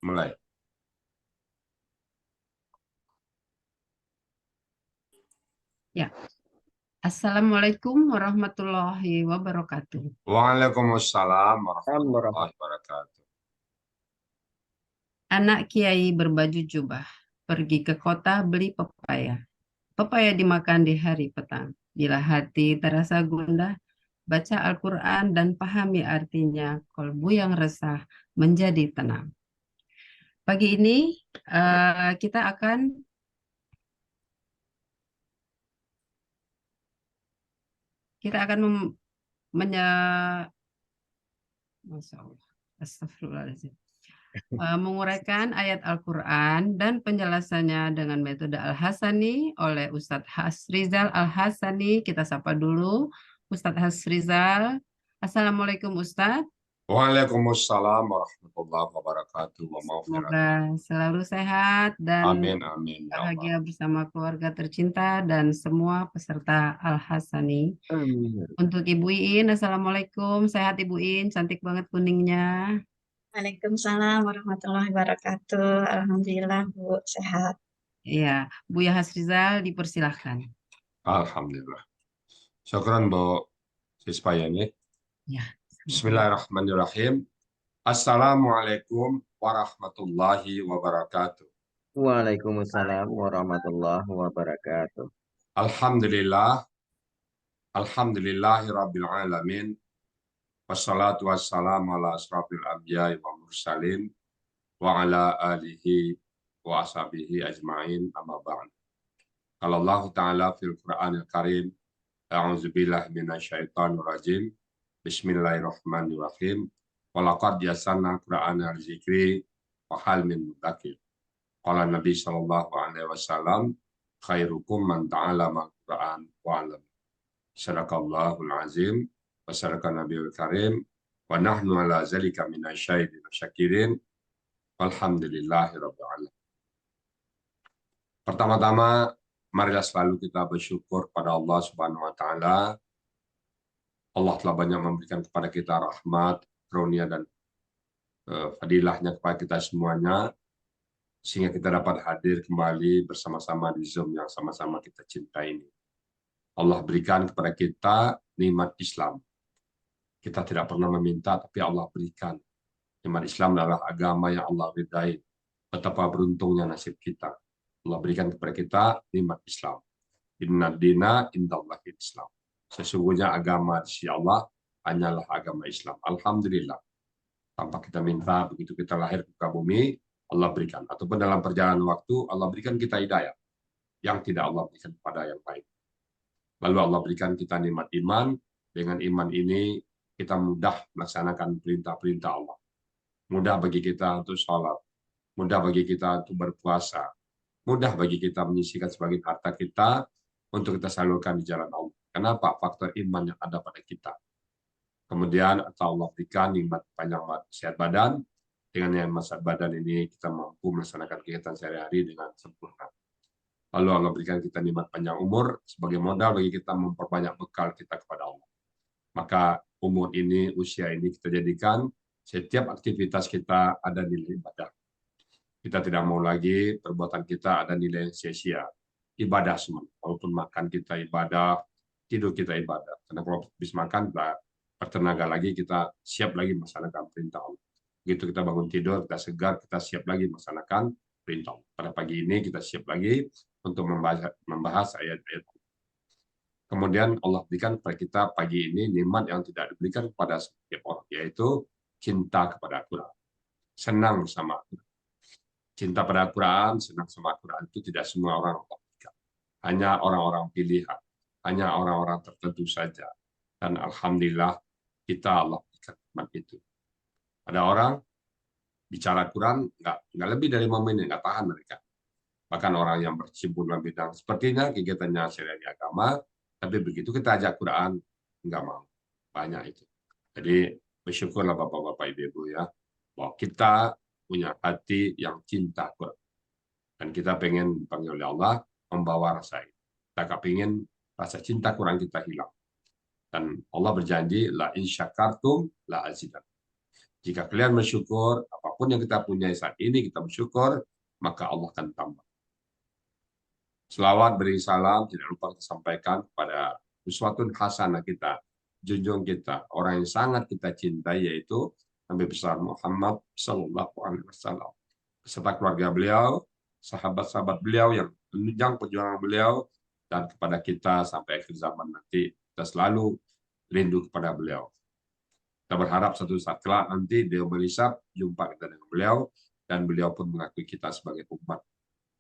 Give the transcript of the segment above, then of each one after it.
Mulai. Ya, Assalamualaikum warahmatullahi wabarakatuh. Waalaikumsalam Warahmatullahi warahmatullahi wabarakatuh. Anak kiai berbaju jubah pergi ke kota beli pepaya. Pepaya dimakan di hari petang. Bila hati terasa gundah, baca Al-Quran dan pahami artinya, kolbu yang resah menjadi tenang. Pagi ini kita akan Masya Allah. Astagfirullahaladzim. Menguraikan ayat Al-Quran dan penjelasannya dengan metode Al-Hasani oleh Ustadz Hasrizal Al-Hasani. Kita sapa dulu Ustadz Hasrizal. Assalamualaikum Ustadz. Waalaikumsalam warahmatullahi wabarakatuh. Wa Semoga maghfiratuh. selalu sehat dan Amin amin ya Allah. bahagia bersama keluarga tercinta dan semua peserta Al-Hasani. Amin. Untuk Ibu Iin, Assalamualaikum. Sehat Ibu Iin, cantik banget kuningnya. Waalaikumsalam warahmatullahi wabarakatuh. Alhamdulillah, Bu, sehat. Iya, Buya Hasrizal dipersilahkan. Alhamdulillah. Syukran Bu Sispayani. Ya. Bismillahirrahmanirrahim. Assalamualaikum warahmatullahi wabarakatuh. Waalaikumsalam warahmatullahi wabarakatuh. Alhamdulillah. Alhamdulillahi rabbil alamin. Wassalatu wassalamu ala asrafil anbiya'i wa mursalin wa ala alihi wa ashabihi ajma'in amma ba'd. Qala Allah Ta'ala fil Qur'anil Karim, a'udzu billahi minasyaitonir rajim. Bismillahirrahmanirrahim. Wa laqad yassarnal Qur'ana lidzikri wa hal min mudzakir. Qala Nabi sallallahu alaihi wasallam, khairukum man ta'allama al-Qur'an wa 'allama. Sadaqallahul azim wa sadaqa nabiyul karim wa nahnu ala zalika minasyahidin syakirin. Alhamdulillahi rabbil alamin. Pertama-tama, marilah selalu kita bersyukur pada Allah Subhanahu wa taala. Allah telah banyak memberikan kepada kita rahmat, karunia dan fadilahnya kepada kita semuanya, sehingga kita dapat hadir kembali bersama-sama di Zoom yang sama-sama kita cintai ini. Allah berikan kepada kita nikmat Islam. Kita tidak pernah meminta, tapi Allah berikan. Nikmat Islam adalah agama yang Allah ridai. Betapa beruntungnya nasib kita. Allah berikan kepada kita nikmat Islam. Inna dina indallahi Islam. Sesungguhnya agama di sisi Allah hanyalah agama Islam. Alhamdulillah. Tanpa kita minta, begitu kita lahir ke bumi, Allah berikan. Ataupun dalam perjalanan waktu, Allah berikan kita hidayah. Yang tidak Allah berikan kepada yang lain. Lalu Allah berikan kita nikmat iman. Dengan iman ini, kita mudah melaksanakan perintah-perintah Allah. Mudah bagi kita untuk sholat. Mudah bagi kita untuk berpuasa. Mudah bagi kita menyisihkan sebagian harta kita untuk kita salurkan di jalan Allah. Kenapa? Faktor iman yang ada pada kita. Kemudian Allah berikan nikmat panjang sehat badan. Dengan nikmat sehat badan ini, kita mampu melaksanakan kegiatan sehari-hari dengan sempurna. Lalu Allah berikan kita nikmat panjang umur sebagai modal bagi kita memperbanyak bekal kita kepada Allah. Maka umur ini, usia ini kita jadikan setiap aktivitas kita ada nilai ibadah. Kita tidak mau lagi perbuatan kita ada nilai sia-sia. Ibadah semua. Walaupun makan kita ibadah, tidur kita ibadah. Karena kalau habis makan, kita bertenaga lagi, kita siap lagi melaksanakan perintah Allah. Begitu kita bangun tidur, kita segar, kita siap lagi melaksanakan perintah Allah. Pada pagi ini kita siap lagi untuk membahas ayat-ayat. Kemudian Allah berikan kepada kita pagi ini nikmat yang tidak diberikan kepada setiap orang, yaitu cinta kepada Al-Quran. Senang sama Al-Quran. Cinta pada Al-Quran, senang sama Al-Quran itu tidak semua orang berikan. Hanya orang-orang pilihan, hanya orang-orang tertentu saja. Dan Alhamdulillah kita Allah berikan nikmat itu. Ada orang bicara Al-Quran nggak lebih dari 5 menit, nggak tahan mereka. Bahkan orang yang berkecimpung dalam bidang sepertinya kegiatannya syariat agama, tapi begitu kita ajak Quran nggak mau. Banyak itu. Jadi bersyukurlah Bapak-bapak Ibu-ibu ya, bahwa kita punya hati yang cinta Quran. Dan kita pengen dipanggil oleh Allah membawa rasa itu. Kita nggak pengen rasa cinta Quran kita hilang. Dan Allah berjanji la in syakartum la azidannakum. Jika kalian bersyukur, apapun yang kita punya saat ini kita bersyukur, maka Allah akan tambah. Selawat beri salam tidak lupa kita sampaikan kepada uswatun hasanah kita, junjung kita, orang yang sangat kita cintai, yaitu Nabi besar Muhammad Sallallahu Alaihi Wasallam, beserta keluarga beliau, sahabat-sahabat beliau yang menunjang perjuangan beliau, dan kepada kita sampai akhir zaman nanti kita selalu rindu kepada beliau. Kita berharap suatu saat kelak nanti beliau melisap, jumpa kita dengan beliau, dan beliau pun mengakui kita sebagai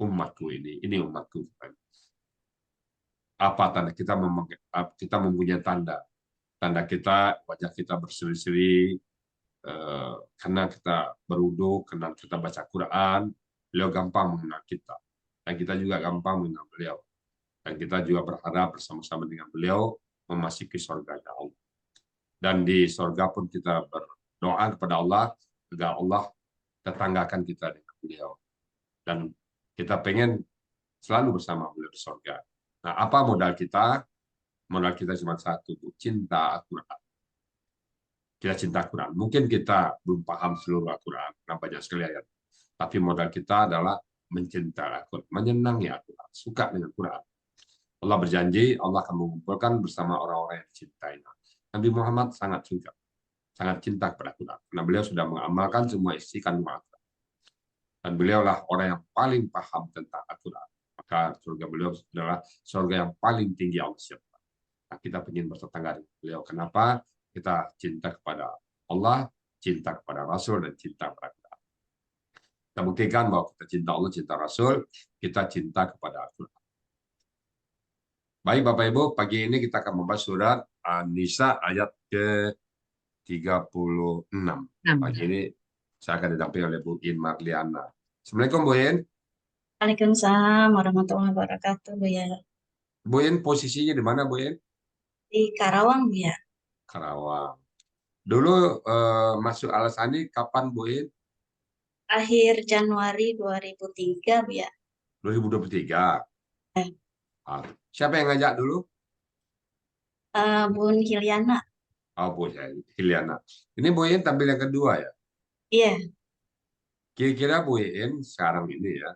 umatku ini umatku. Apa tanda kita mempunyai tanda kita, wajah kita berseri-seri karena kita berwudu, karena kita baca Quran, beliau gampang mengenal kita, dan kita juga gampang mengenal beliau, dan kita juga berharap bersama-sama dengan beliau memasuki surganya Allah. Dan di surga pun kita berdoa kepada Allah agar Allah tetanggakan kita dengan beliau, dan kita pengen selalu bersama beliau di surga. Nah, apa modal kita? Modal kita cuma satu, cinta Al-Quran. Kita cinta Al-Quran. Mungkin kita belum paham seluruh Al-Quran, karena banyak sekali ayat. Tapi modal kita adalah mencintai Al-Quran, menyenangi Al-Quran, suka dengan Quran. Allah berjanji, Allah akan mengumpulkan bersama orang-orang yang dicintainya. Nabi Muhammad sangat suka, sangat cinta kepada Al-Quran, karena beliau sudah mengamalkan semua isi kandungan Al-Quran. Dan beliaulah orang yang paling paham tentang Al-Quran. Maka surga beliau adalah surga yang paling tinggi Allah siapkan. Nah, kita ingin bertetangga dengan beliau. Kenapa? Kita cinta kepada Allah, cinta kepada Rasul, dan cinta kepada Quran. Kita buktikan bahwa kita cinta Allah, cinta Rasul, kita cinta kepada Al-Quran. Baik Bapak Ibu, pagi ini kita akan membahas surat An-Nisa ayat ke-36. Pagi ini saya akan didampingi oleh Bu In Marliana. Assalamualaikum Bu In. Waalaikumsalam warahmatullahi wabarakatuh, Bu ya. Bu In posisinya di mana Bu In? Di Karawang, Bu ya. Karawang. Dulu masuk Al-Sani kapan Bu In? Akhir Januari 2003, Bu ya. 2023. Siapa yang ngajak dulu? Bun Hiliana. Oh, Bu Hiliana. Ini Bu In tampil yang kedua ya? Iya. Kira-kira Bu In sekarang ini ya,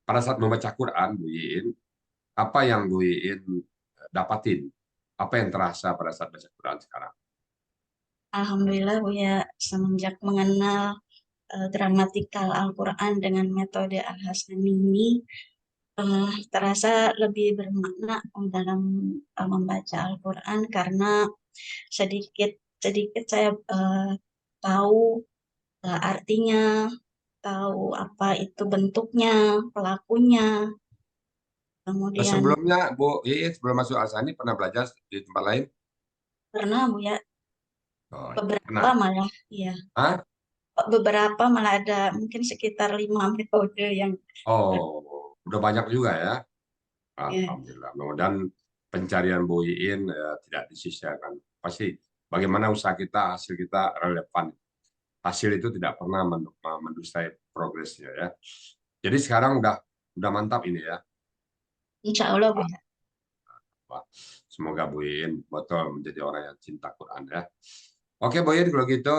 pada saat membaca Quran Bu In, apa yang Bu In dapatin? Apa yang terasa pada saat baca Quran sekarang? Alhamdulillah, Bu ya, semenjak mengenal gramatikal Al-Quran dengan metode Al-Hasani ini, terasa lebih bermakna dalam membaca Al-Quran karena sedikit saya tahu artinya, tahu apa itu bentuknya, pelakunya. Kemudian Sebelumnya Bu In sebelum masuk Al-Sani pernah belajar di tempat lain? pernah Bu ya, Oh, beberapa pernah. malah, iya, Hah? beberapa malah ada mungkin sekitar 5 metode yang Oh, udah banyak juga ya. ya, Alhamdulillah. Mudah-mudahan pencarian Bu Iin tidak disia-siakan. Pasti bagaimana usaha kita, hasil kita relevan. Hasil itu tidak pernah mendustai progresnya ya. Jadi sekarang udah mantap ini ya. insya Allah Bu ya. Wah, semoga Bu Iin betul menjadi orang yang cinta Quran ya. Oke Bu Iin, kalau gitu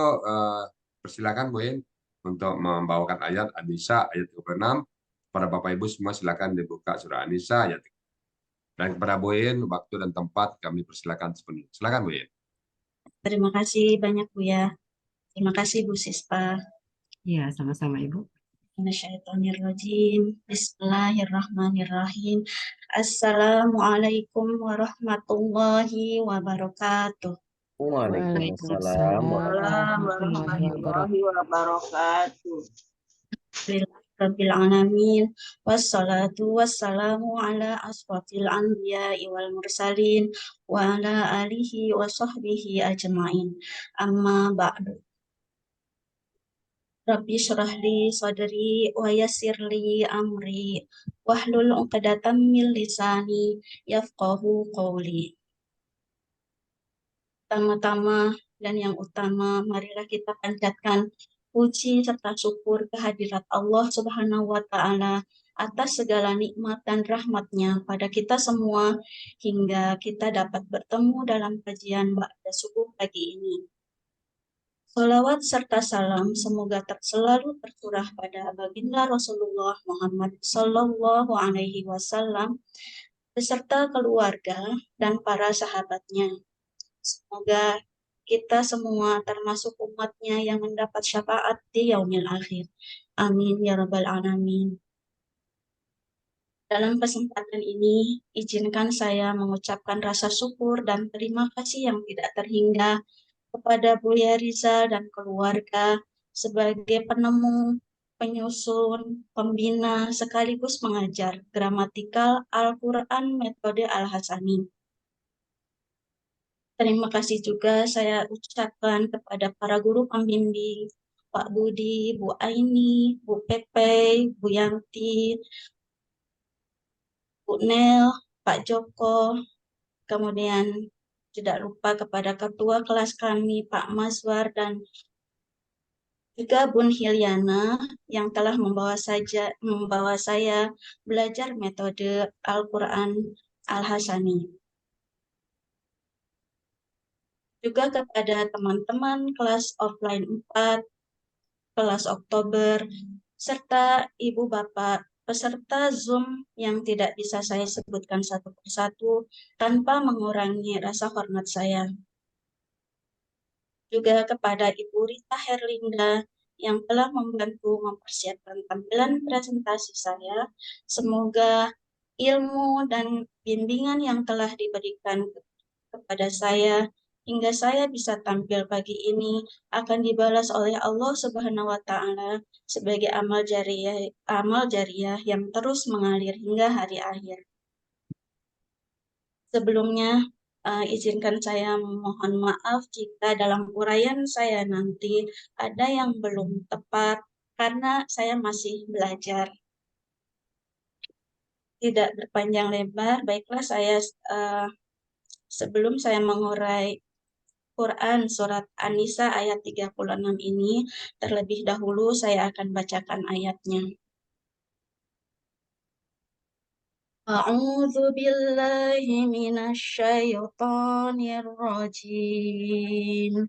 persilakan Bu Iin untuk membawakan ayat An-Nisa ayat 36. Para Bapak Ibu semua silakan dibuka surah An-Nisa ayat. Dan kepada Bu Iin, waktu dan tempat kami persilakan sepenuhnya. Silakan Bu Iin. Terima kasih banyak Bu ya. Terima kasih Bu Sispa. Ya, sama-sama Ibu. Minasyaitonirrajim. Bismillahirrahmanirrahim. Assalamualaikum warahmatullahi wabarakatuh. Waalaikumsalam warahmatullahi Warahmatullahi wabarakatuh. Rabbil alamin wassalatu wassalamu ala asrofil anbiya'i wal mursalin wa ala alihi wa sahbihi ajma'in. Amma ba'du. Rabbi syrah li sadri wa yassir li amri wahlul 'uqdatam min lisani yafqahu qawli. Pertama-tama dan yang utama, marilah kita panjatkan puji serta syukur kehadirat Allah Subhanahu wa Ta'ala atas segala nikmat dan rahmat-Nya pada kita semua hingga kita dapat bertemu dalam kajian Ba'da Subuh pagi ini. Salawat serta salam semoga selalu tercurah pada baginda Rasulullah Muhammad Sallallahu Alaihi Wasallam beserta keluarga dan para sahabatnya. Semoga kita semua termasuk umatnya yang mendapat syafaat di yaumil akhir. Amin ya rabbal alamin. Dalam kesempatan ini, izinkan saya mengucapkan rasa syukur dan terima kasih yang tidak terhingga kepada Buya Rizal dan keluarga sebagai penemu, penyusun, pembina, sekaligus pengajar gramatikal Al-Quran metode Al-Hasani. Terima kasih juga saya ucapkan kepada para guru pembimbing, Pak Budi, Bu Aini, Bu Pepe, Bu Yanti, Bu Nel, Pak Joko, kemudian tidak lupa kepada ketua kelas kami, Pak Maswar, dan juga Bun Hilyana yang telah membawa saya belajar metode Al-Quran Al-Hasani. Juga kepada teman-teman kelas offline 4, kelas Oktober, serta Ibu Bapak peserta Zoom yang tidak bisa saya sebutkan satu persatu tanpa mengurangi rasa hormat saya. Juga kepada Ibu Rita Herlinda yang telah membantu mempersiapkan tampilan presentasi saya. Semoga ilmu dan bimbingan yang telah diberikan kepada saya hingga saya bisa tampil pagi ini akan dibalas oleh Allah Subhanahu wa taala sebagai amal jariah yang terus mengalir hingga hari akhir. Sebelumnya, izinkan saya mohon maaf jika dalam uraian saya nanti ada yang belum tepat karena saya masih belajar. Tidak berpanjang lebar, baiklah saya sebelum saya mengurai Quran surat An-Nisa ayat 36 ini, terlebih dahulu saya akan bacakan ayatnya. A'udzu billahi minasy syaithanir rajim.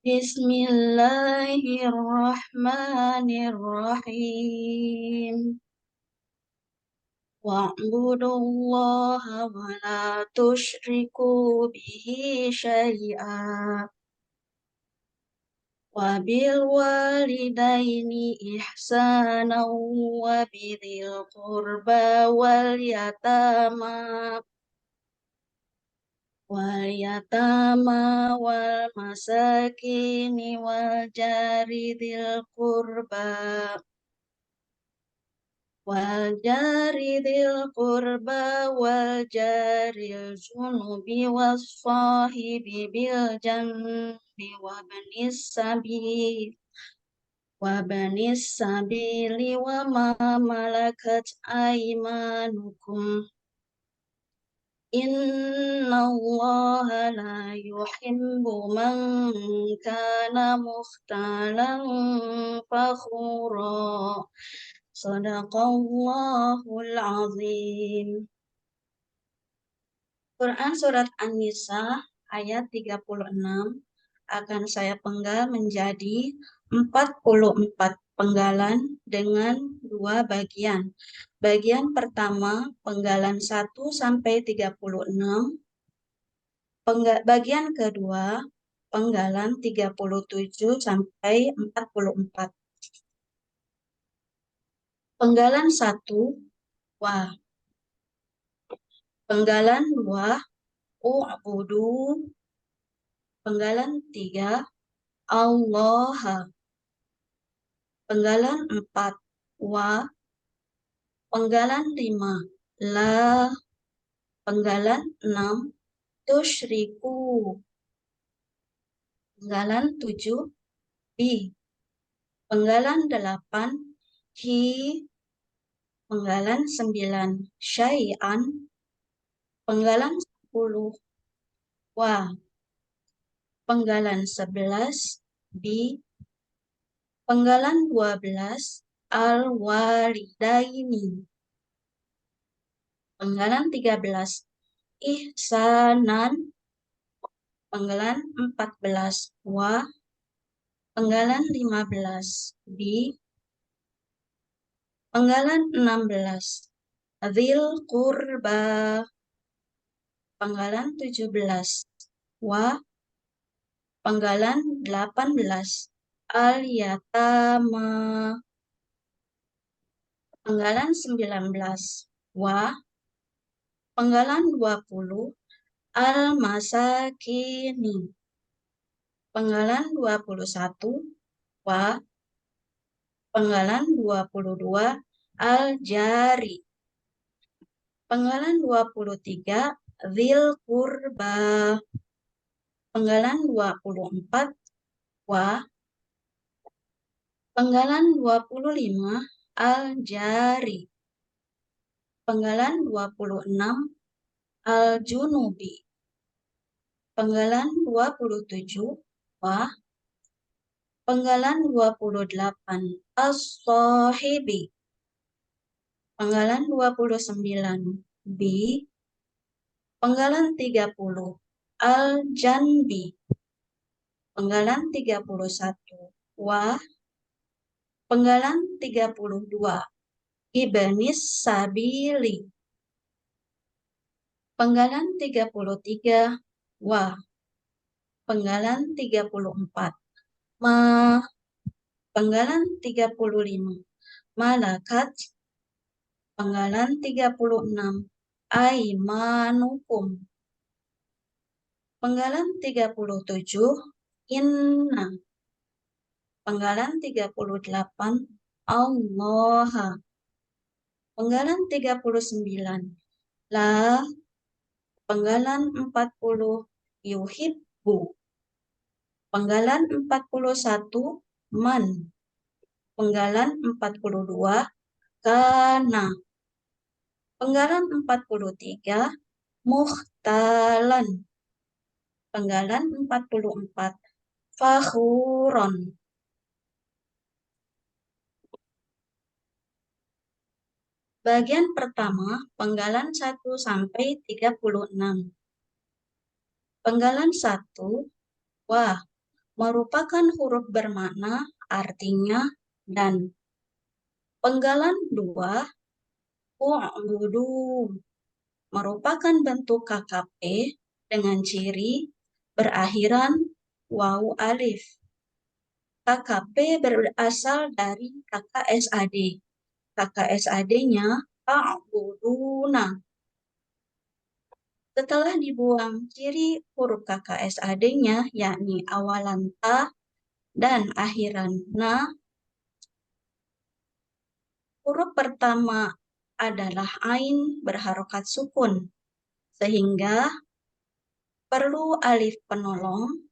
Bismillahirrahmanirrahim. Wa'budullaha wa la tusyriku bihi syai'a. Wa bil walidaini ihsana wa bidhil qurba wal yatama wal masakini wal jari dhil qurba wal jaril junubi was sahibi bil janbi wa banis sabili wa ma malakat aimanukum. Innallaha la yuhibbu man kana mukhtalan fakhura. Shadaqallahul azim. Quran Surat An-Nisa ayat 36 akan saya penggal menjadi 44 penggalan dengan 2 bagian. Bagian pertama penggalan 1 sampai 36. Bagian kedua penggalan 37 sampai 44. Penggalan 1 wa. Penggalan 2 u'budu. Penggalan 3 Allah. Penggalan 4 wa. Penggalan 5 la. Penggalan 6 tusyriku. Penggalan 7 bi. Penggalan 8 hi. Penggalan 9 syai'an. Penggalan 10 wa. Penggalan 11 bi. Penggalan 12 al-walidaini. Penggalan 13 ihsanan. Penggalan 14 wa, penggalan 15 bi, penggalan 16 dzil qurba, penggalan 17 wa, penggalan 18 al yatama, penggalan 19 wa, penggalan 20 al masakini, penggalan 21 wa, penggalan 22 al jari, penggalan 23 dzil qurba, penggalan 24 wa, penggalan 25 al jari, penggalan 26 al junubi, penggalan 27 wa, penggalan 28 as-sahibi, penggalan 29 bi, penggalan 30 al-janbi, penggalan 31 wa, penggalan 32 ibnis sabili, penggalan 33 wa, penggalan 34 ma, penggalan 35 malakat, penggalan 36 aimanukum, penggalan 37 inna, penggalan 38 Allah, penggalan 39 la, penggalan 40 yuhibbu, penggalan 41 man, penggalan 42 kana, penggalan 43 muhtalan, penggalan 44 fakhuron. Bagian pertama, penggalan 1 sampai 36. Penggalan 1, wa, merupakan huruf bermakna artinya dan. Penggalan 2, u'budu, merupakan bentuk KKP dengan ciri berakhiran waw alif. KKP berasal dari KKSAD. KKSAD-nya a'buduna. Setelah dibuang ciri huruf KKSAD-nya, yakni awalan ta dan akhiran na, huruf pertama adalah ain berharokat sukun, sehingga perlu alif penolong.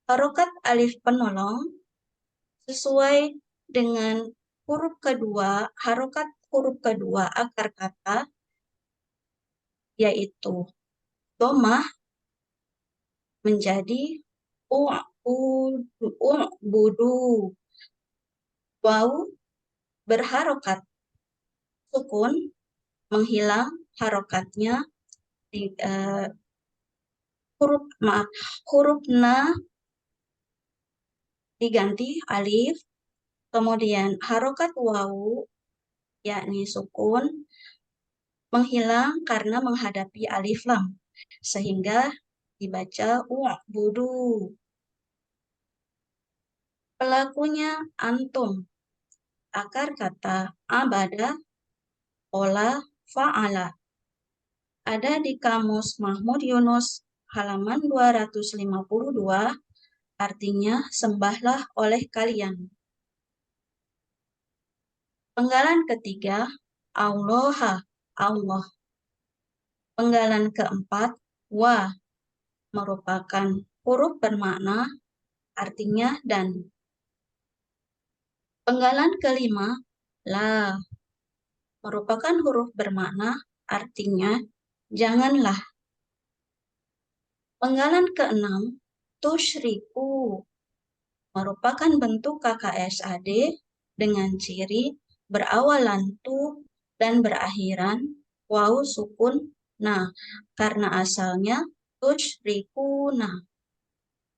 Harokat alif penolong sesuai dengan huruf kedua, harokat huruf kedua akar kata, yaitu domah menjadi u'budu. Waw berharokat sukun menghilang harokatnya di huruf na diganti alif, kemudian harokat waw yakni sukun menghilang karena menghadapi alif lam, sehingga dibaca u'budu. Pelakunya antum. Akar kata abada, ola, fa'ala. Ada di Kamus Mahmud Yunus halaman 252, artinya sembahlah oleh kalian. Penggalan ketiga, Allah, Allah. Penggalan keempat, wa, merupakan huruf bermakna artinya dan. Penggalan kelima, la, merupakan huruf bermakna artinya janganlah. Penggalan keenam, tusyriku, merupakan bentuk KKSAD dengan ciri berawalan tu dan berakhiran waw sukun na, karena asalnya tusyrikuna.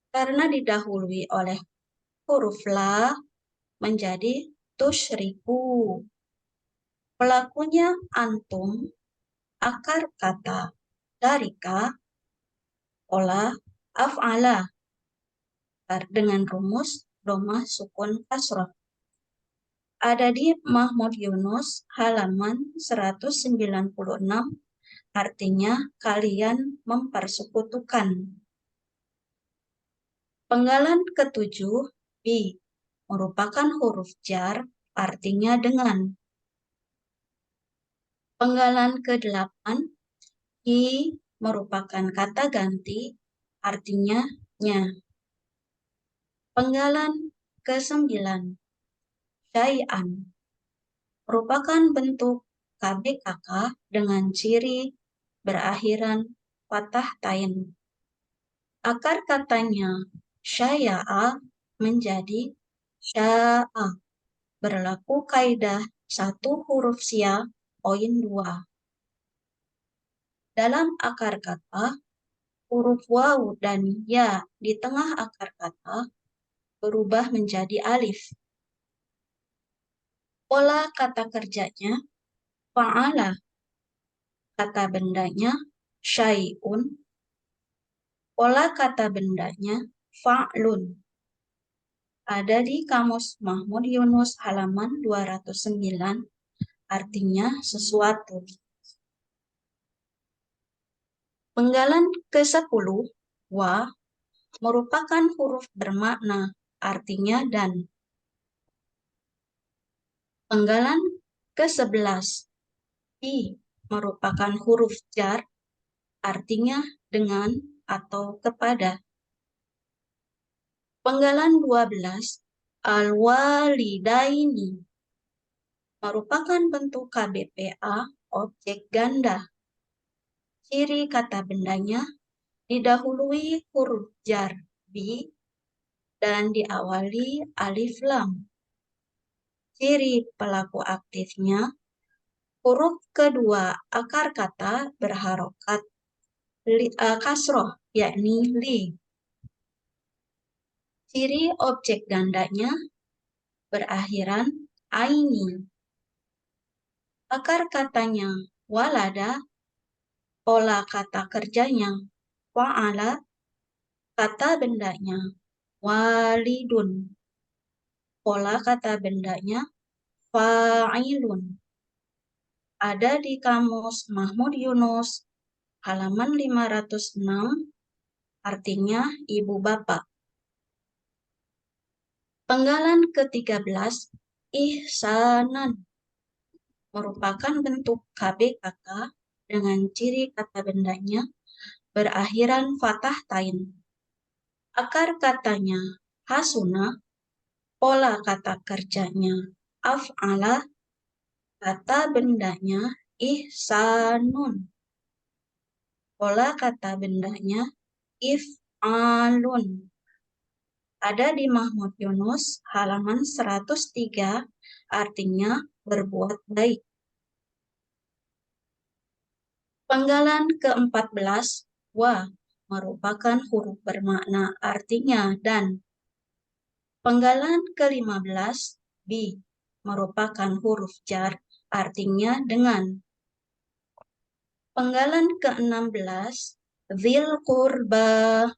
Karena didahului oleh huruf la menjadi tusyriku. Pelakunya antum, akar kata darika, pola af'ala dengan rumus dhamma sukun kasroh. Ada di Mahmud Yunus halaman 196, artinya kalian mempersekutukan. Penggalan ketujuh, bi, merupakan huruf jar, artinya dengan. Penggalan ke-8, i, merupakan kata ganti, artinya nya. Penggalan ke-9, syai'an, merupakan bentuk KBKK dengan ciri berakhiran fathah tain. Akar katanya syaya'a menjadi sya'a. Berlaku kaidah satu huruf sia poin 2. Dalam akar kata, huruf waw dan ya di tengah akar kata berubah menjadi alif. Pola kata kerjanya fa'ala. Kata bendanya syai'un. Pola kata bendanya fa'lun. Ada di Kamus Mahmud Yunus halaman 209, artinya sesuatu. Penggalan ke-10, wa, merupakan huruf bermakna, artinya dan. Penggalan ke-11, i, merupakan huruf jar, artinya dengan atau kepada. Penggalan 12, al-walidaini, merupakan bentuk KBPA objek ganda. Ciri kata bendanya didahului huruf jar bi dan diawali alif lam. Ciri pelaku aktifnya, huruf kedua akar kata berharokat kasroh, yakni li. Ciri objek gandanya berakhiran aini. Akar katanya walada, pola kata kerjanya fa'ala, kata bendanya walidun, pola kata bendanya fa'ilun. Ada di Kamus Mahmud Yunus halaman 506, artinya ibu bapak. Penggalan ke-13, ihsanan, merupakan bentuk KBKK dengan ciri kata bendanya berakhiran fathah tain. Akar katanya hasuna, pola kata kerjanya af'ala, kata bendanya ihsanun, pola kata bendanya if'alun. Ada di Mahmud Yunus halaman 103, artinya berbuat baik. Penggalan ke-14, wa, merupakan huruf bermakna artinya dan. Penggalan ke-15, bi, merupakan huruf jar artinya dengan. Penggalan ke-16, dzil qurba,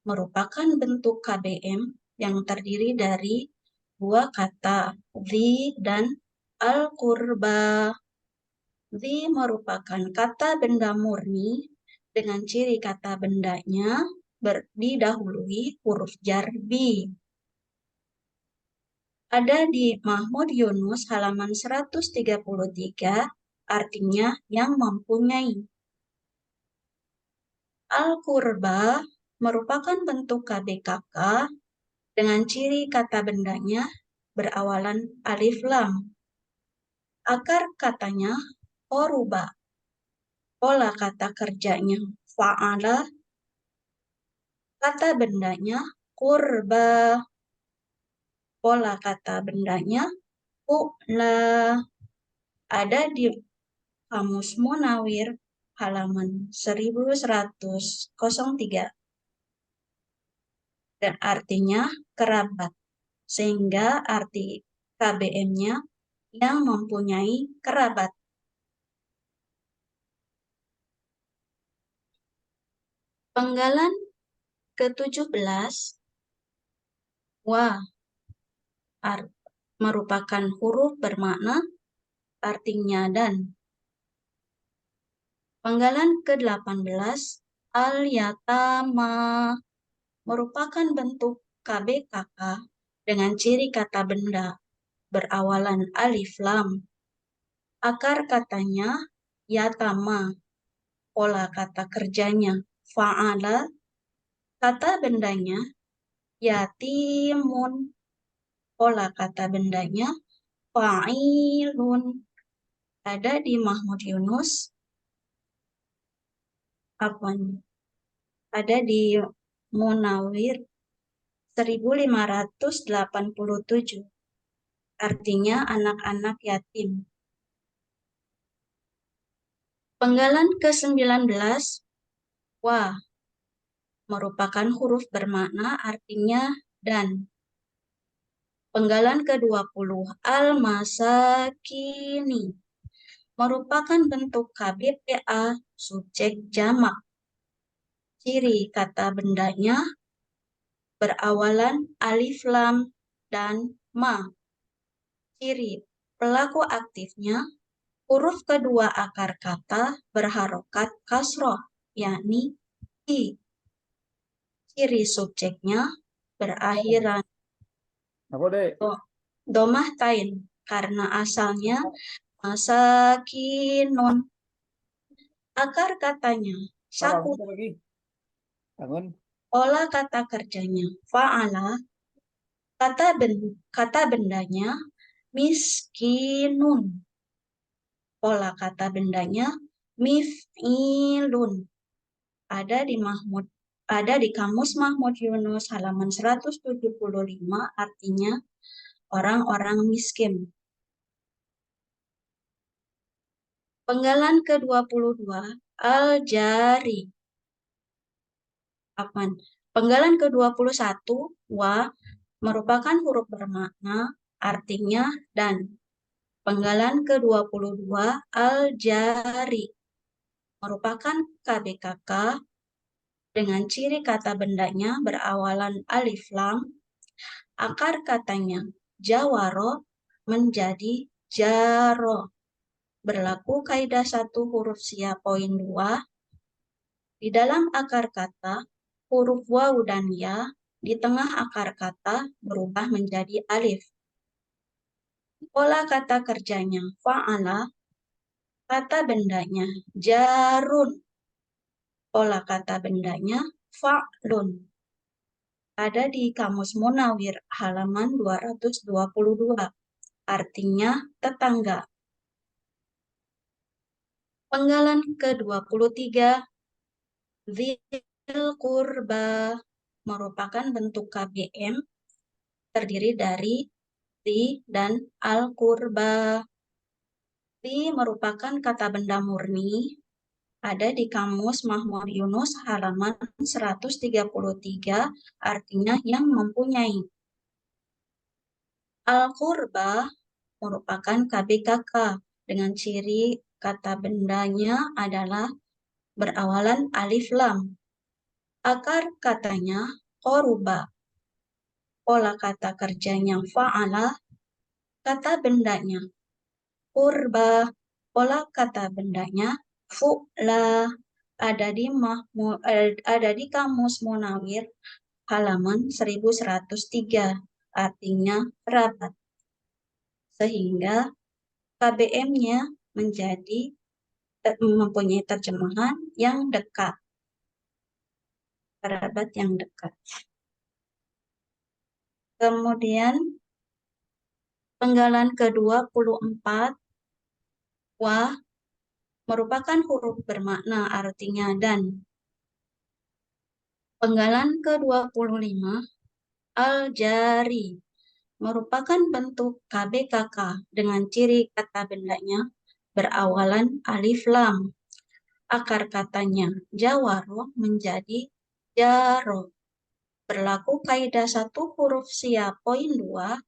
merupakan bentuk KBM yang terdiri dari dua kata dzi dan al-qurba. Dzi merupakan kata benda murni dengan ciri kata bendanya didahului huruf jar bi. Ada di Mahmud Yunus halaman 133, artinya yang mempunyai. Al-qurba merupakan bentuk KBKK dengan ciri kata bendanya berawalan alif lam. Akar katanya qoruba, pola kata kerjanya fa'ala, kata bendanya qurba, pola kata bendanya fu'la. Ada di Kamus Munawir halaman 1103. Dan artinya kerabat. Sehingga arti KBM-nya yang mempunyai kerabat. Penggalan ke-17, wa merupakan huruf bermakna artinya dan. Penggalan ke-18, al-yatama merupakan bentuk KBKK dengan ciri kata benda berawalan alif lam. Akar katanya yatama, pola kata kerjanya fa'ala, kata bendanya yatimun, pola kata bendanya fa'ilun. Ada di Mahmud Yunus, ada di Munawir 1587. Artinya anak-anak yatim. Penggalan ke-19, wa merupakan huruf bermakna artinya dan. Penggalan ke-20, al-masakini merupakan bentuk KBPA subjek jamak. Ciri kata bendanya berawalan alif lam dan ma. Ciri pelaku aktifnya huruf kedua akar kata berharokat kasroh, yakni i. Ciri subjeknya berakhiran domah tain karena asalnya masakinun. Akar katanya syakur. Pola kata kerjanya fa'ala. Kata bendanya miskinun. Pola kata bendanya mif'ilun. Ada di Kamus Mahmud Yunus halaman 175, artinya orang-orang miskin. Penggalan ke-22, al-jari. Penggalan ke-21, wa merupakan huruf bermakna artinya dan. Penggalan ke-22, al-jari merupakan KBKK dengan ciri kata bendanya berawalan alif lam. Akar katanya jawaro menjadi jaro. Berlaku kaidah 1 huruf sia poin 2. Di dalam akar kata, huruf waw dan ya di tengah akar kata berubah menjadi alif. Pola kata kerjanya fa'ala, kata bendanya jarun. Pola kata bendanya fa'lun. Ada di Kamus Munawir halaman 222. Artinya tetangga. Penggalan ke-23, dzil qurba merupakan bentuk KBM terdiri dari di dan al-qurba. Di merupakan kata benda murni. Ada di Kamus Mahmud Yunus halaman 133, artinya yang mempunyai. Al-qurba merupakan KBKK dengan ciri kata bendanya adalah berawalan alif lam. Akar katanya qoruba. Pola kata kerjanya fa'ala. Kata bendanya qurba. Pola kata bendanya fu'la. Ada di Kamus Munawir halaman 1103. Artinya kerabat. Sehingga KBM-nya mempunyai terjemahan yang dekat. Kerabat yang dekat. Kemudian penggalan ke-24, wa merupakan huruf bermakna artinya dan. Penggalan ke-25, al-jari merupakan bentuk KBKK dengan ciri kata bendanya berawalan alif lam. akar katanya jawaro menjadi jaro. Berlaku kaidah 1 huruf sia poin 2.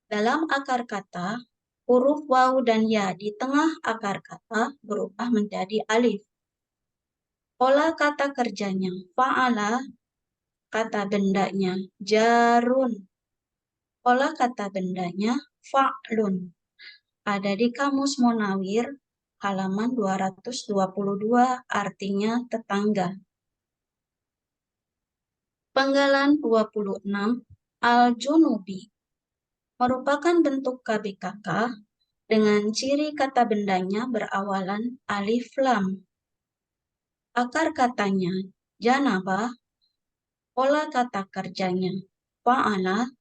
Dalam akar kata, huruf waw dan ya di tengah akar kata berubah menjadi alif. Pola kata kerjanya fa'ala, kata bendanya jarun. Pola kata bendanya fa'lun. Ada di Kamus Monawir halaman 222, artinya tetangga. Penggalan 26, al-junubi merupakan bentuk KBKK dengan ciri kata bendanya berawalan alif lam. Akar katanya janabah, pola kata kerjanya fa'ala,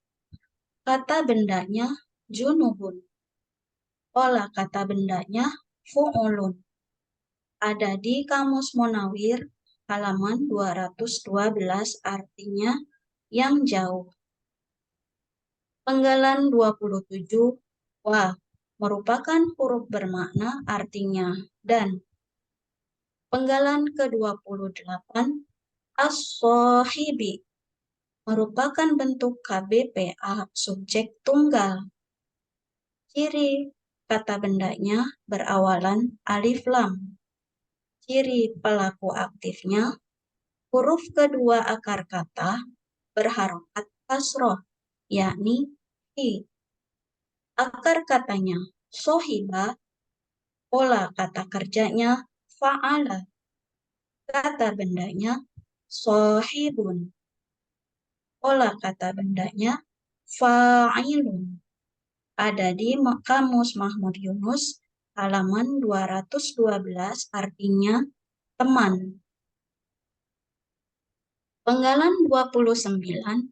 kata bendanya junubun, pola kata bendanya fu'ulun. Ada di Kamus Monawir halaman 212, artinya yang jauh. Penggalan 27, wa merupakan huruf bermakna artinya dan. Penggalan ke-28, as-sohibi merupakan bentuk KBPA subjek tunggal. Ciri kata bendanya berawalan alif lam. Ciri pelaku aktifnya, huruf kedua akar kata berharokat kasroh, yakni hi. Akar katanya sohiba, pola kata kerjanya fa'ala, kata bendanya sohibun, pola kata bendanya fa'ilun. Ada di Kamus Mahmud Yunus halaman 212, artinya teman. Penggalan 29,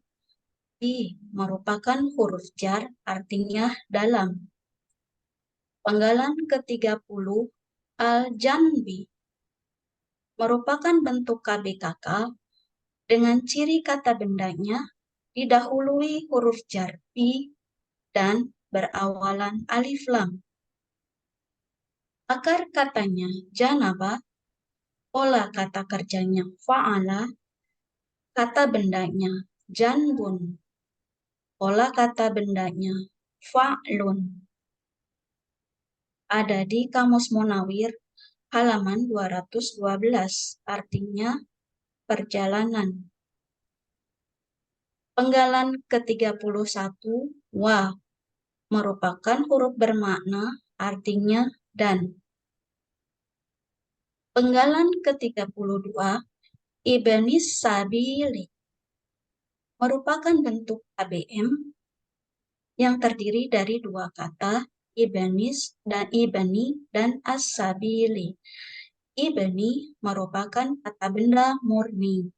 di merupakan huruf jar, artinya dalam. Penggalan ke-30, al-janbi merupakan bentuk KBKK dengan ciri kata bendanya didahului huruf jar bi dan berawalan alif lam. Akar katanya janabah, pola kata kerjanya fa'ala, kata bendanya janbun, pola kata bendanya fa'lun. Ada di Kamus Monawir halaman 212, artinya perjalanan. Penggalan ke-31, wa merupakan huruf bermakna artinya dan. Penggalan ke-32, ibnis sabili merupakan bentuk KBM yang terdiri dari dua kata, ibnis dan ibni dan as-sabili. Ibni merupakan kata benda murni.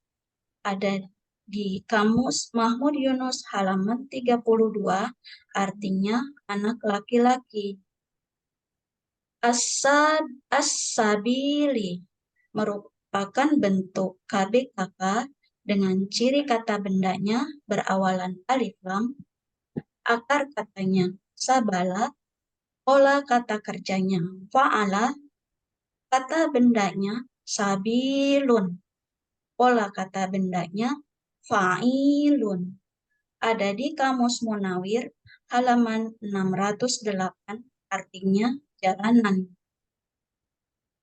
Ada di Kamus Mahmud Yunus halaman 32, artinya anak laki-laki. As-sabili merupakan bentuk KBKK dengan ciri kata bendanya berawalan alif lam. Akar katanya sabala, pola kata kerjanya fa'ala, kata bendanya sabilun, pola kata bendanya fa'ilun. Ada di Kamus Munawir halaman 608, artinya jalanan.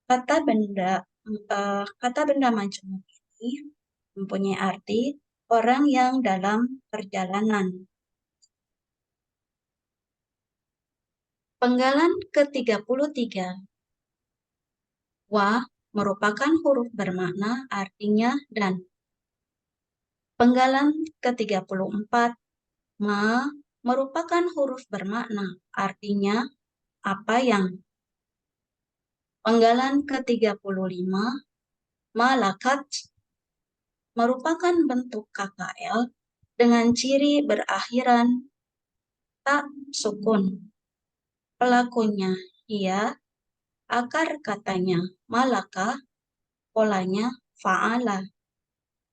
Kata benda majmuk ini mempunyai arti orang yang dalam perjalanan. Penggalan ke-33, wa merupakan huruf bermakna artinya dan. Penggalan ke-34, ma merupakan huruf bermakna artinya apa yang. Penggalan ke-35, malakat merupakan bentuk KKL dengan ciri berakhiran tak sukun. Pelakunya ia, akar katanya malaka, polanya fa'ala.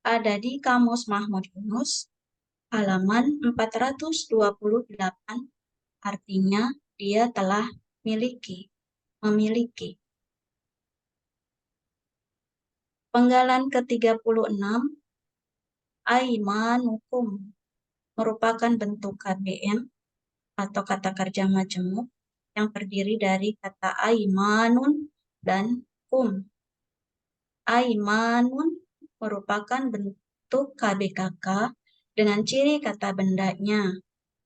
Ada di Kamus Mahmud Yunus halaman 428, artinya dia telah memiliki. Penggalan ke-36, aimanukum merupakan bentuk KBM atau kata kerja majemuk yang terdiri dari kata aimanun dan kum. Aimanun merupakan bentuk KBKK dengan ciri kata bendanya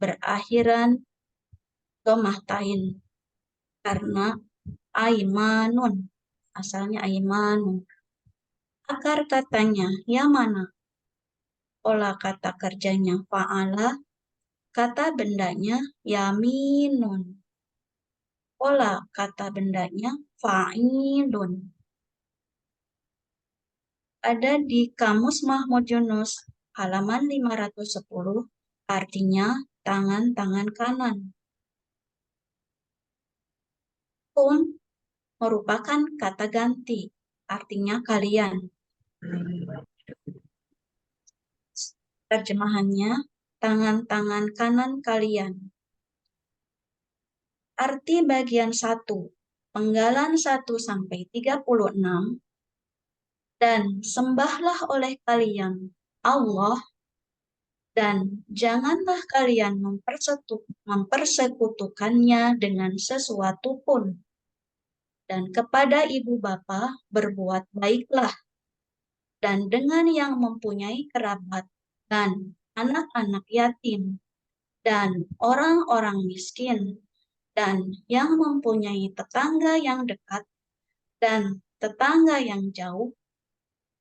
berakhiran domah tain karena aimanun, asalnya aimanun. Akar katanya yang mana? Pola kata kerjanya fa'ala, kata bendanya yaminun. Pola kata bendanya fa'ilun. Ada di Kamus Mahmud Yunus halaman 510, artinya tangan-tangan kanan. Kum merupakan kata ganti, artinya kalian. Terjemahannya, tangan-tangan kanan kalian. Arti bagian 1, penggalan 1 sampai 36, dan sembahlah oleh kalian Allah, dan janganlah kalian mempersekutukannya dengan sesuatu pun. Dan kepada ibu bapa berbuat baiklah, dan dengan yang mempunyai kerabat, dan anak-anak yatim, dan orang-orang miskin, dan yang mempunyai tetangga yang dekat, dan tetangga yang jauh,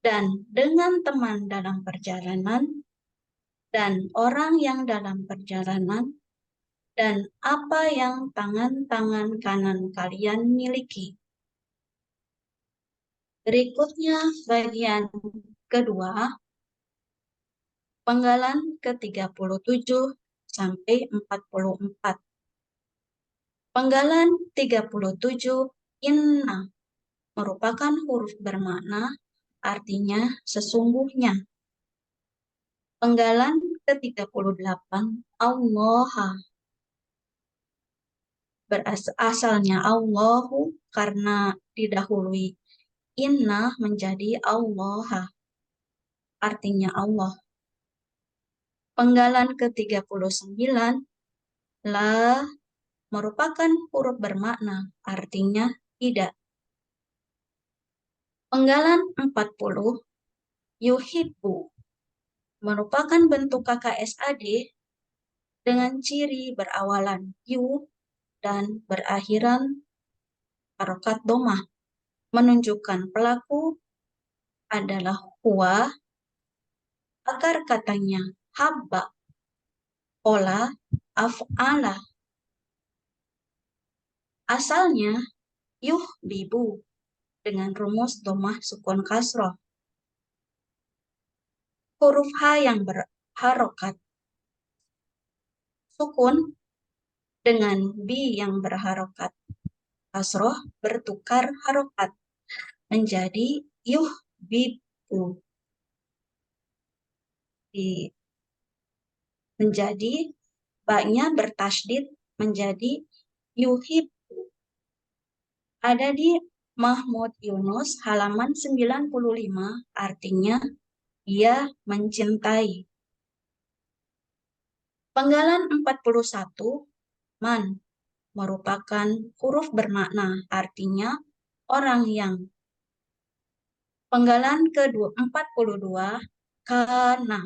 dan dengan teman dalam perjalanan, dan orang yang dalam perjalanan, dan apa yang tangan-tangan kanan kalian miliki. Berikutnya bagian kedua, penggalan ke-37 sampai 44. Penggalan 37, inna merupakan huruf bermakna, artinya sesungguhnya. Penggalan ke-38, Allaha. Asalnya Allahu karena didahului inna menjadi Allaha, artinya Allah. Penggalan ke-39, la merupakan huruf bermakna, artinya tidak. Penggalan 40, yuhibbu merupakan bentuk KKSAD dengan ciri berawalan yu dan berakhiran harokat domah, menunjukkan pelaku adalah huwa. Akar katanya habba, pola af'ala. Asalnya yuhbibu dengan rumus domah sukun kasroh. Huruf H yang berharokat sukun dengan B yang berharokat kasroh bertukar harokat menjadi yuhbibu. Menjadi ba-nya bertasydid menjadi yuhib. Ada di Mahmud Yunus halaman 95, artinya ia mencintai. Penggalan 41, man merupakan huruf bermakna, artinya orang yang. Penggalan ke-42, kana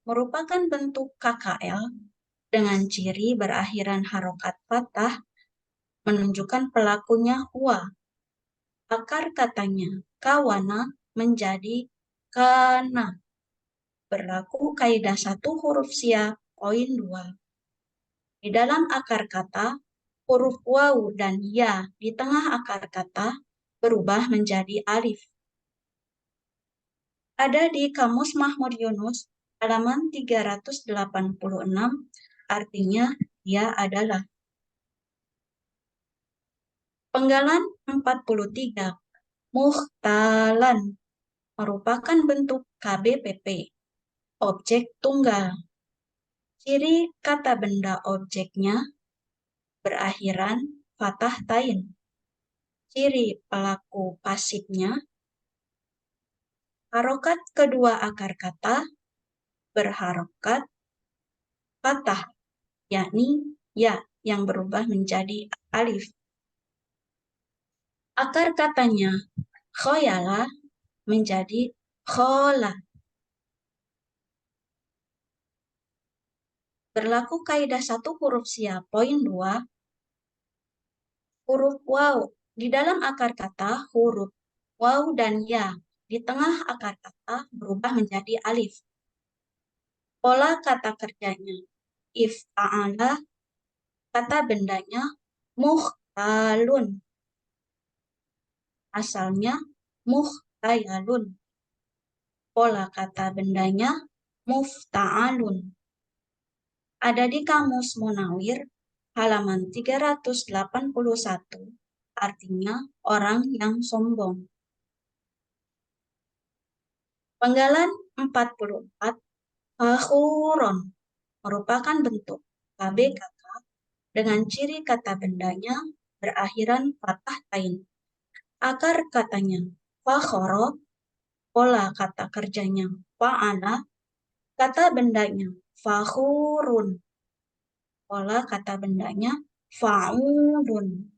merupakan bentuk KKL dengan ciri berakhiran harokat fathah, menunjukkan pelakunya huwa. Akar katanya kawana menjadi kana. Berlaku kaidah 1 huruf siap, poin 2. Di dalam akar kata, huruf waw dan ya di tengah akar kata berubah menjadi alif. Ada di Kamus Mahmud Yunus halaman 386, artinya dia adalah. Penggalan 43, muhtalan merupakan bentuk KBPP, objek tunggal. Ciri kata benda objeknya berakhiran fathah tain. Ciri pelaku pasifnya Harokat kedua akar kata berharokat fathah, yakni ya yang berubah menjadi alif. Akar katanya khoyala menjadi khola. Berlaku kaidah satu huruf sia. Poin 2, huruf waw. Di dalam akar kata, huruf waw dan ya di tengah akar kata berubah menjadi alif. Pola kata kerjanya, ifta'ala, kata bendanya muhtalun. Asalnya muhtayalun. Pola kata bendanya mufta'alun. Ada di Kamus Munawir halaman 381, artinya orang yang sombong. Penggalan 44, fakhuron merupakan bentuk KBKK dengan ciri kata bendanya berakhiran fathah tain. Akar katanya fakhoro, pola kata kerjanya fa'ala, kata bendanya fakhurun, pola kata bendanya fa'udun.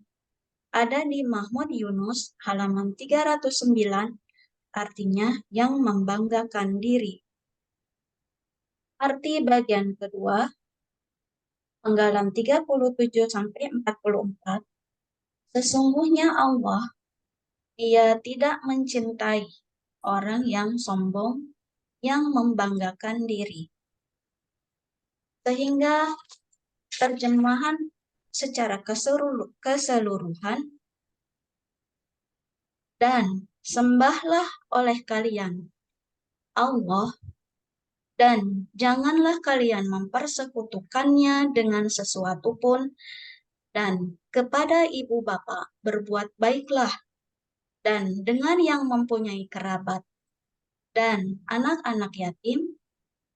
Ada di Mahmud Yunus halaman 309, artinya yang membanggakan diri. Arti bagian kedua, penggalan 37-44, sesungguhnya Allah, Dia tidak mencintai orang yang sombong, yang membanggakan diri. Sehingga terjemahan secara keseluruhan, dan sembahlah oleh kalian Allah, dan janganlah kalian mempersekutukannya dengan sesuatu pun, dan kepada ibu bapa berbuat baiklah, dan dengan yang mempunyai kerabat, dan anak-anak yatim,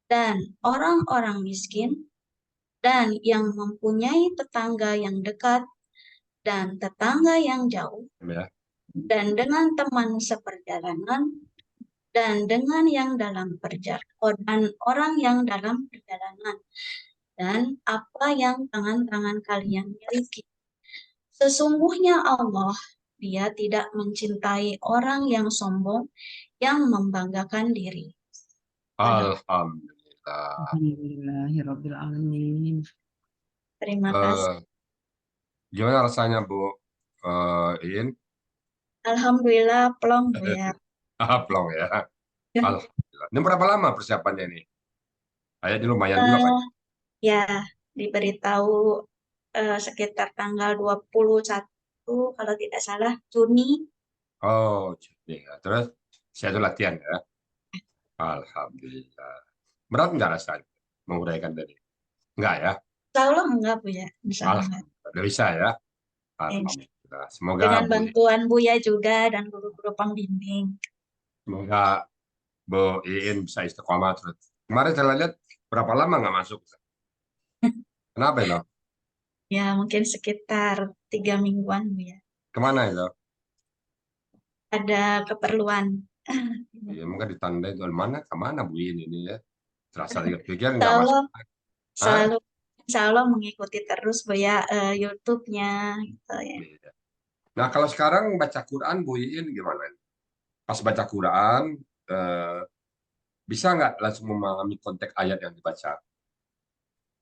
dan orang-orang miskin, dan yang mempunyai tetangga yang dekat, dan tetangga yang jauh, Ya. dan dengan teman seperjalanan, dan dengan yang dalam dan orang yang dalam perjalanan, dan apa yang tangan-tangan kalian miliki. Sesungguhnya Allah, Dia tidak mencintai orang yang sombong, yang membanggakan diri. Alhamdulillah. Alhamdulillahirabbil alamin. Terima kasih. Gimana rasanya Bu Iin? Alhamdulillah plong Bu ya. Plong ya. Alhamdulillah. Ini berapa lama persiapannya ini? Kayaknya lumayan juga Pak. Ya, diberitahu sekitar tanggal 21 kalau tidak salah Juni. Oh, jadi ya. Terus saya tuh latihan ya. Alhamdulillah. Berat nggak rasanya menguraikan tadi? Enggak ya? Insya Allah enggak Bu ya. Insya Allah enggak. Alhamdulillah. Udah bisa ya? Alhamdulillah. Semoga Dengan Bu, bantuan Buya juga dan guru-guru pembimbing. semoga Bu Iin bisa istiqomah terus. Kemarin saya lihat berapa lama nggak masuk? Kenapa itu? Ya mungkin sekitar 3 mingguan Bu ya. Kemana itu? Ada keperluan. Ya, mungkin ditandai itu mana kemana Bu Iin ini ya? Terasa pikir Insya nggak masuk. Allah Hah? selalu Insya Allah mengikuti terus Bu ya YouTube-nya gitu ya. Iya. Nah, kalau sekarang baca Quran Bu Iin gimana? Pas baca Quran bisa nggak langsung memahami konteks ayat yang dibaca?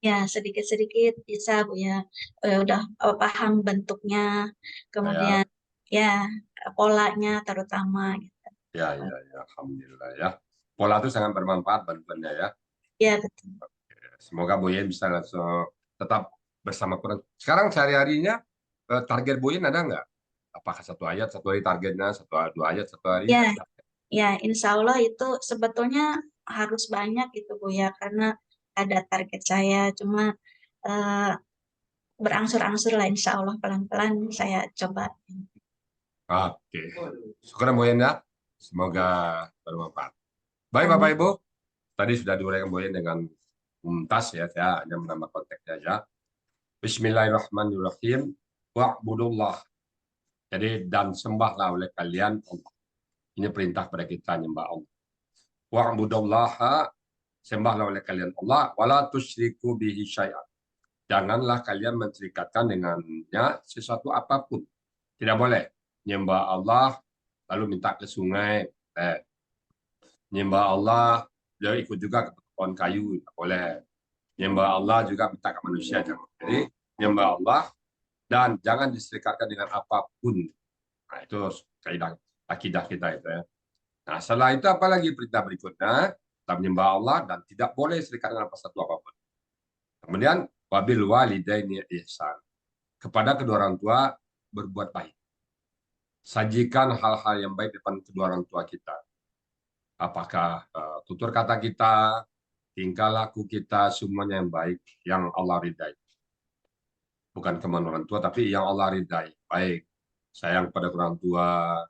Ya, sedikit-sedikit bisa Bu ya. Udah paham bentuknya, kemudian ya polanya terutama gitu. Ya, alhamdulillah ya. Pola itu sangat bermanfaat bantuannya ya. Ya, betul. Semoga Bu Yen bisa langsung tetap bersama Quran. Sekarang sehari-harinya target Bu Yen ada nggak? Apakah satu hari targetnya, dua ayat satu hari? Ya, ya, insya Allah itu sebetulnya harus banyak gitu Bu ya, karena ada target saya. Cuma berangsur-angsur lah insya Allah pelan-pelan saya coba. Oke. Syukur Bu Yen ya. Semoga bermanfaat. Baik Bapak Ibu, tadi sudah diuraikan Bu Yen dengan tuntas ya, saya hanya menambah konteksnya aja. Bismillahirrahmanirrahim. Wa'budullah. Jadi dan sembahlah oleh kalian Allah. Ini perintah pada kita nyembah Allah. Wa'budallaha, sembahlah oleh kalian Allah, wala tusyriku bihi syai'an. Janganlah kalian menserikatkan dengannya sesuatu apapun. Tidak boleh nyembah Allah lalu minta ke sungai. Nyembah Allah dia ikut juga ke pohon kayu, tidak boleh. Nyembah Allah juga minta ke manusia, jangan. Jadi nyembah Allah dan jangan diserikatkan dengan apapun. Nah, itu kaidah akidah kita itu ya. Nah, setelah itu apalagi perintah berikutnya? Kita menyembah Allah dan tidak boleh serikat dengan satu apapun. Kemudian wabil walidaini ihsan. Kepada kedua orang tua berbuat baik. Sajikan hal-hal yang baik depan kedua orang tua kita. Apakah tutur kata kita, tingkah laku kita, semuanya yang baik, yang Allah ridai. Bukan kemauan orang tua, tapi yang Allah ridai. Baik, sayang pada orang tua.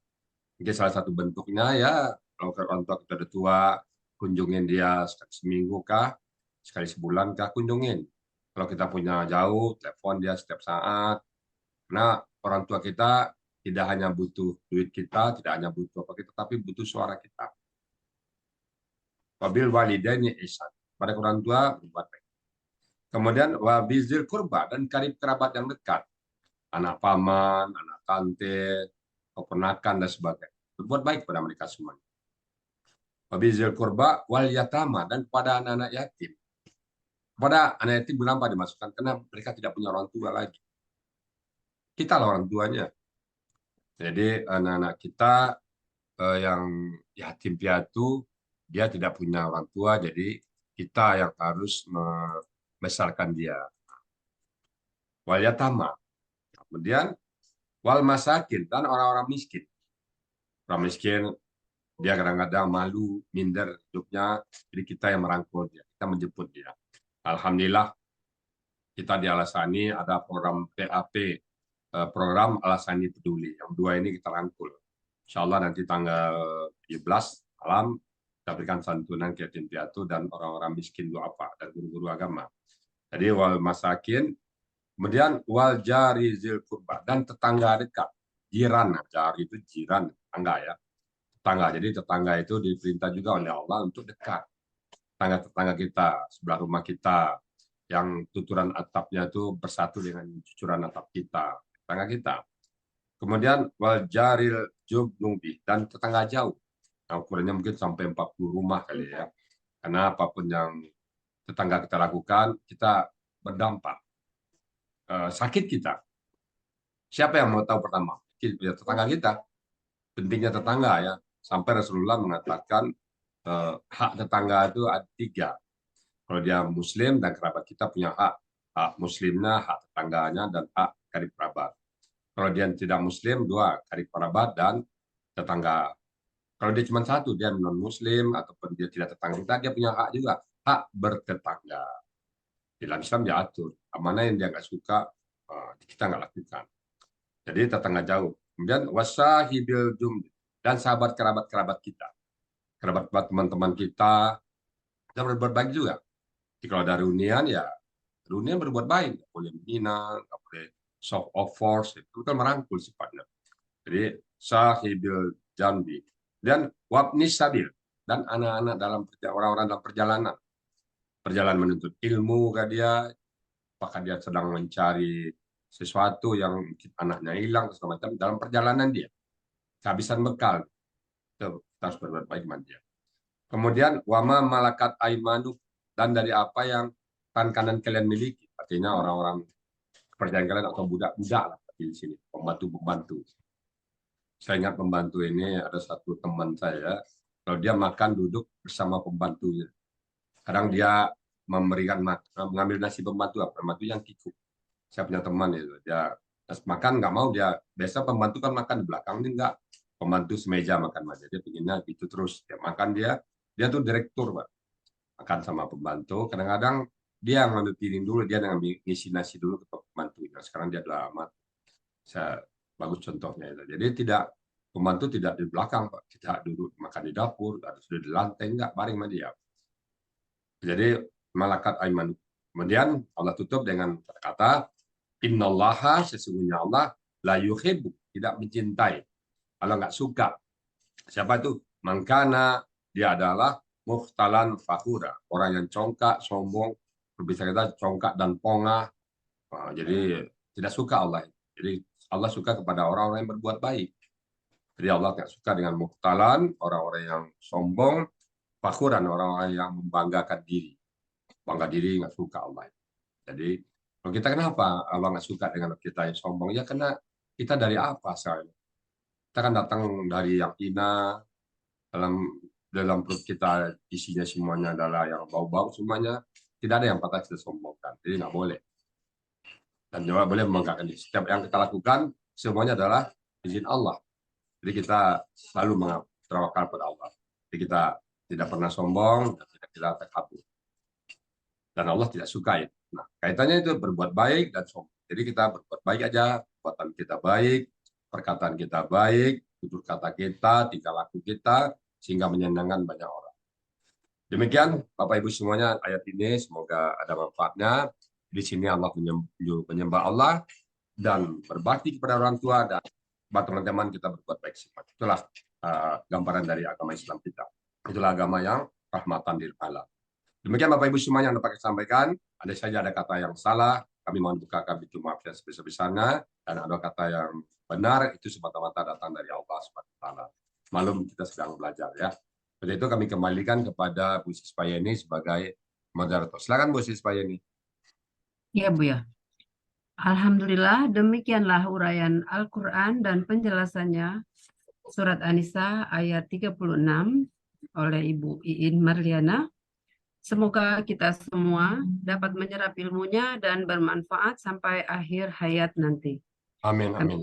Mungkin salah satu bentuknya ya, kalau orang tua kita udah tua, kunjungin dia sekali seminggu kah, sekali sebulan kah, kunjungin. Kalau kita punya jauh, telepon dia setiap saat. Karena orang tua kita tidak hanya butuh duit kita, tidak hanya butuh apa kita, tapi butuh suara kita. Wabil walidaini ihsan. Pada orang tua berbuat baik. Kemudian wabizil kurba, dan karib kerabat yang dekat. Anak paman, anak tante, keponakan dan sebagainya. Berbuat baik pada mereka semuanya. Wabizil kurba wal yatama, dan pada anak-anak yatim. Pada anak yatim kenapa dimasukkan? Karena mereka tidak punya orang tua lagi. Kita lah orang tuanya. Jadi anak-anak kita yang yatim piatu, dia tidak punya orang tua, jadi kita yang harus membesarkan dia. Wal yatama. Kemudian wal masakin, dan orang-orang miskin. Orang miskin, dia kadang-kadang malu, minder hidupnya, jadi kita yang merangkul dia, kita menjemput dia. Alhamdulillah, kita di Alasani ada program PAP, program Alasani Peduli. Yang dua ini kita rangkul. Insya Allah nanti tanggal 17 malam, kita berikan santunan ke yatim piatu dan orang-orang miskin duafa dan guru-guru agama. Jadi wal masakin, kemudian wal jari zil kurba, dan tetangga dekat, jiran. Jari itu jiran, tetangga ya. Tetangga. Jadi tetangga itu diperintah juga oleh Allah untuk dekat. Tetangga-tetangga kita, sebelah rumah kita, yang tuturan atapnya itu bersatu dengan cucuran atap kita, tetangga kita. Kemudian wal jaril jubnubi, dan tetangga jauh. Nah, ukurannya mungkin sampai 40 rumah kali ya. Karena apapun yang tetangga kita lakukan, kita berdampak. Sakit kita. Siapa yang mau tahu pertama? Tetangga kita. Pentingnya tetangga ya. Sampai Rasulullah mengatakan hak tetangga itu ada 3. Kalau dia muslim dan kerabat kita punya hak. Hak muslimnya, hak tetangganya, dan hak karib kerabat. Kalau dia tidak muslim, 2, karib kerabat dan tetangga. Kalau dia cuma 1, dia non-muslim, ataupun dia tidak tetangga kita, dia punya hak juga. Hak bertetangga. Dalam Islam diatur. Mana yang dia nggak suka, kita nggak lakukan. Jadi tetangga jauh. Kemudian wasahibil jumbi, dan sahabat kerabat-kerabat kita. Kerabat teman-teman kita berbuat baik juga. Jadi kalau ada reunian, ya reunian berbuat baik. Nggak boleh menghina, nggak boleh show of force. Itu kan merangkul sifatnya. Jadi sahibil jambi. Dan wabnis sabil, dan anak-anak dalam orang-orang dalam perjalanan menuntut ilmu ke dia, apakah dia sedang mencari sesuatu yang anaknya hilang segala macam dalam perjalanan dia, kehabisan bekal, kita harus berbuat baik sama dia. Kemudian wama malakat aimanu, dan dari apa yang tangan kanan kalian miliki, artinya orang-orang kepercayaan kalian atau budak-budak lah di sini, pembantu-pembantu. Saya ingat pembantu ini, ada satu teman saya, kalau dia makan duduk bersama pembantunya. Kadang dia mengambil nasi pembantu yang kikuk. Saya punya teman itu, dia makan nggak mau, dia biasa pembantu kan makan di belakang, ini nggak, pembantu semeja makan aja, dia pinginnya gitu terus. Dia makan, dia tuh direktur, Pak. Makan sama pembantu, kadang-kadang dia ngambil piring dulu, dia ngisi nasi dulu ke pembantu. Nah, sekarang dia udah amat. Bagus contohnya itu. Jadi pembantu tidak di belakang, Pak. Tidak duduk makan di dapur, atau sudah di lantai, enggak, baring sama dia. Jadi malakat aiman. Kemudian Allah tutup dengan kata innallaha, sesungguhnya Allah la yuhibbu, tidak mencintai. Allah nggak suka. Siapa itu? Mangkana, dia adalah mukhtalan fakhura, orang yang congkak, sombong, berbicara kita congkak dan pongah. Jadi tidak suka Allah. Jadi Allah suka kepada orang-orang yang berbuat baik. Jadi Allah tidak suka dengan mukhtalan, orang-orang yang sombong, fakhuran, orang-orang yang membanggakan diri. Bangga diri nggak suka Allah. Jadi kalau kita kenapa Allah nggak suka dengan kita yang sombong? Ya karena kita dari apa asalnya? Kita kan datang dari yang hina, dalam perut kita isinya semuanya adalah yang bau-bau semuanya. Tidak ada yang patah kita sombongkan. Jadi nggak boleh. Dan juga boleh membanggakan diri. Setiap yang kita lakukan semuanya adalah izin Allah. Jadi kita selalu bertawakal pada Allah. Jadi kita tidak pernah sombong dan tidak kita takabur. Dan Allah tidak suka itu. Nah, kaitannya itu berbuat baik dan sombong. Jadi kita berbuat baik aja, perbuatan kita baik, perkataan kita baik, tutur kata kita, tingkah laku kita, sehingga menyenangkan banyak orang. Demikian Bapak Ibu semuanya ayat ini, semoga ada manfaatnya. Di sini Allah menyembah Allah dan berbakti kepada orang tua dan teman-teman kita berbuat baik semua. Itulah gambaran dari agama Islam kita. Itulah agama yang rahmatan lil alamin. Demikian Bapak Ibu semuanya yang dapat saya sampaikan. Andai saja ada kata yang salah, kami mohon buka kami itu maaf yang sebesar-besarnya, dan ada kata yang benar itu semata-mata datang dari Allah SWT. Malum kita sedang belajar ya. Seperti itu kami kembalikan kepada Bu Sispayeni sebagai moderator. Silakan Bu Sispayeni. Ya Bu ya. Alhamdulillah, demikianlah uraian Al-Quran dan penjelasannya surat An-Nisa ayat 36 oleh Ibu Iin Marliana. Semoga kita semua dapat menyerap ilmunya dan bermanfaat sampai akhir hayat nanti. Amin, amin.